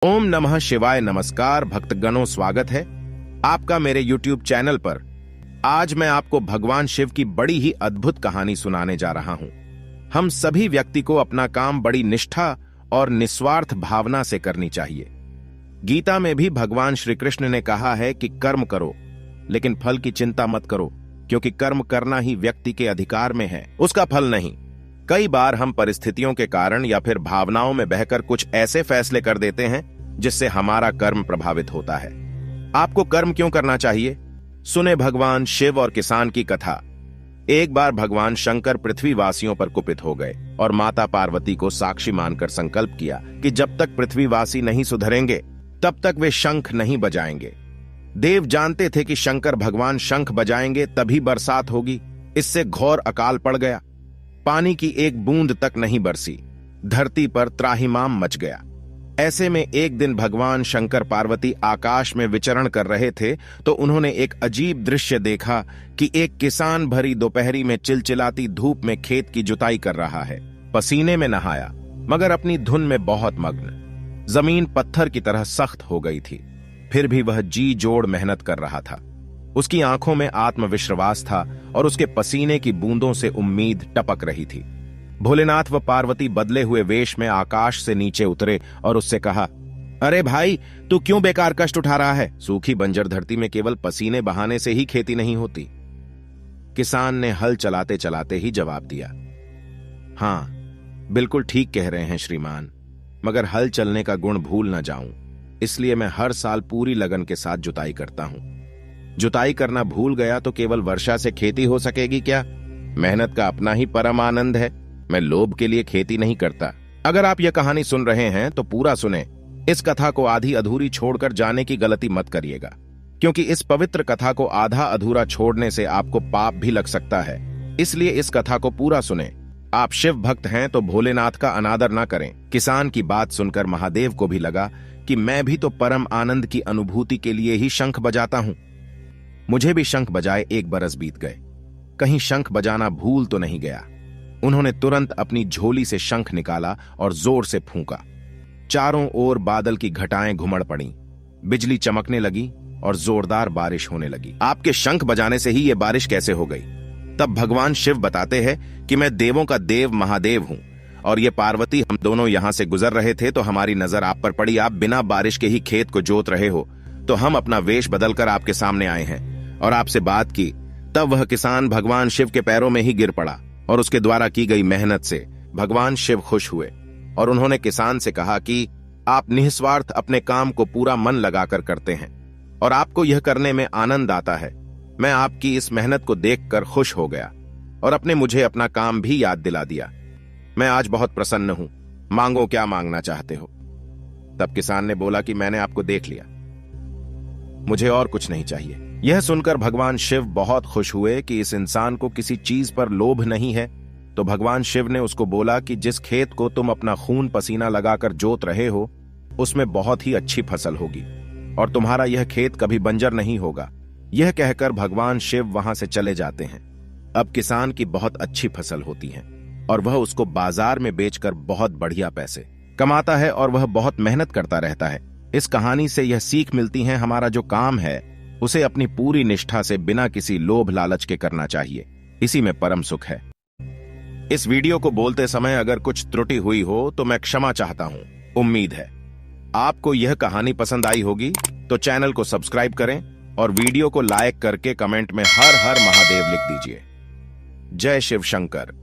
ओम नमः शिवाय। नमस्कार भक्तगणों, स्वागत है आपका मेरे YouTube चैनल पर। आज मैं आपको भगवान शिव की बड़ी ही अद्भुत कहानी सुनाने जा रहा हूं। हम सभी व्यक्ति को अपना काम बड़ी निष्ठा और निस्वार्थ भावना से करनी चाहिए। गीता में भी भगवान श्री कृष्ण ने कहा है कि कर्म करो, लेकिन फल की चिंता मत करो, क्योंकि कर्म करना ही व्यक्ति के अधिकार में है, उसका फल नहीं। कई बार हम परिस्थितियों के कारण या फिर भावनाओं में बहकर कुछ ऐसे फैसले कर देते हैं जिससे हमारा कर्म प्रभावित होता है। आपको कर्म क्यों करना चाहिए? सुने भगवान शिव और किसान की कथा। एक बार भगवान शंकर पृथ्वीवासियों पर कुपित हो गए और माता पार्वती को साक्षी मानकर संकल्प किया कि जब तक पृथ्वीवासी नहीं सुधरेंगे तब तक वे शंख नहीं बजाएंगे। देव जानते थे कि शंकर भगवान शंख बजाएंगे तभी बरसात होगी। इससे घोर अकाल पड़ गया। पानी की एक बूंद तक नहीं बरसी। धरती पर त्राहिमाम मच गया। ऐसे में एक दिन भगवान शंकर पार्वती आकाश में विचरण कर रहे थे तो उन्होंने एक अजीब दृश्य देखा कि एक किसान भरी दोपहरी में चिलचिलाती धूप में खेत की जुताई कर रहा है। पसीने में नहाया मगर अपनी धुन में बहुत मग्न। जमीन पत्थर की तरह सख्त हो गई थी, फिर भी वह जी जोड़ मेहनत कर रहा था। उसकी आंखों में आत्मविश्वास था और उसके पसीने की बूंदों से उम्मीद टपक रही थी। भोलेनाथ व पार्वती बदले हुए वेश में आकाश से नीचे उतरे और उससे कहा, अरे भाई, तू क्यों बेकार कष्ट उठा रहा है? सूखी बंजर धरती में केवल पसीने बहाने से ही खेती नहीं होती। किसान ने हल चलाते चलाते ही जवाब दिया, हाँ, बिल्कुल ठीक कह रहे हैं श्रीमान, मगर हल चलने का गुण भूल न जाऊं, इसलिए मैं हर साल पूरी लगन के साथ जुताई करता हूं। जुताई करना भूल गया तो केवल वर्षा से खेती हो सकेगी क्या? मेहनत का अपना ही परम आनंद है। मैं लोभ के लिए खेती नहीं करता। अगर आप यह कहानी सुन रहे हैं तो पूरा सुने। इस कथा को आधी अधूरी छोड़कर जाने की गलती मत करिएगा, क्योंकि इस पवित्र कथा को आधा अधूरा छोड़ने से आपको पाप भी लग सकता है। इसलिए इस कथा को पूरा सुने। आप शिव भक्त हैं तो भोलेनाथ का अनादर ना करें। किसान की बात सुनकर महादेव को भी लगा कि मैं भी तो परम आनंद की अनुभूति के लिए ही शंख बजाता हूं। मुझे भी शंख बजाए 1 बरस बीत गए, कहीं शंख बजाना भूल तो नहीं गया। उन्होंने तुरंत अपनी झोली से शंख निकाला और जोर से फूंका। चारों ओर बादल की घटाएं घुमड़ पड़ी, बिजली चमकने लगी और जोरदार बारिश होने लगी। आपके शंख बजाने से ही यह बारिश कैसे हो गई? तब भगवान शिव बताते हैं कि मैं देवों का देव महादेव हूं और ये पार्वती, हम दोनों यहां से गुजर रहे थे तो हमारी नजर आप पर पड़ी। आप बिना बारिश के ही खेत को जोत रहे हो, तो हम अपना वेश बदलकर आपके सामने आए हैं और आपसे बात की। तब वह किसान भगवान शिव के पैरों में ही गिर पड़ा और उसके द्वारा की गई मेहनत से भगवान शिव खुश हुए और उन्होंने किसान से कहा कि आप निस्वार्थ अपने काम को पूरा मन लगाकर करते हैं और आपको यह करने में आनंद आता है। मैं आपकी इस मेहनत को देखकर खुश हो गया और अपने मुझे अपना काम भी याद दिला दिया। मैं आज बहुत प्रसन्न हूं। मांगो, क्या मांगना चाहते हो? तब किसान ने बोला कि मैंने आपको देख लिया, मुझे और कुछ नहीं चाहिए। यह सुनकर भगवान शिव बहुत खुश हुए कि इस इंसान को किसी चीज पर लोभ नहीं है। तो भगवान शिव ने उसको बोला कि जिस खेत को तुम अपना खून पसीना लगाकर जोत रहे हो उसमें बहुत ही अच्छी फसल होगी और तुम्हारा यह खेत कभी बंजर नहीं होगा। यह कहकर भगवान शिव वहां से चले जाते हैं। अब किसान की बहुत अच्छी फसल होती है और वह उसको बाजार में बेचकर बहुत बढ़िया पैसे कमाता है और वह बहुत मेहनत करता रहता है। इस कहानी से यह सीख मिलती है, हमारा जो काम है उसे अपनी पूरी निष्ठा से बिना किसी लोभ लालच के करना चाहिए, इसी में परम सुख है। इस वीडियो को बोलते समय अगर कुछ त्रुटि हुई हो तो मैं क्षमा चाहता हूं। उम्मीद है आपको यह कहानी पसंद आई होगी, तो चैनल को सब्सक्राइब करें और वीडियो को लाइक करके कमेंट में हर हर महादेव लिख दीजिए। जय शिव शंकर।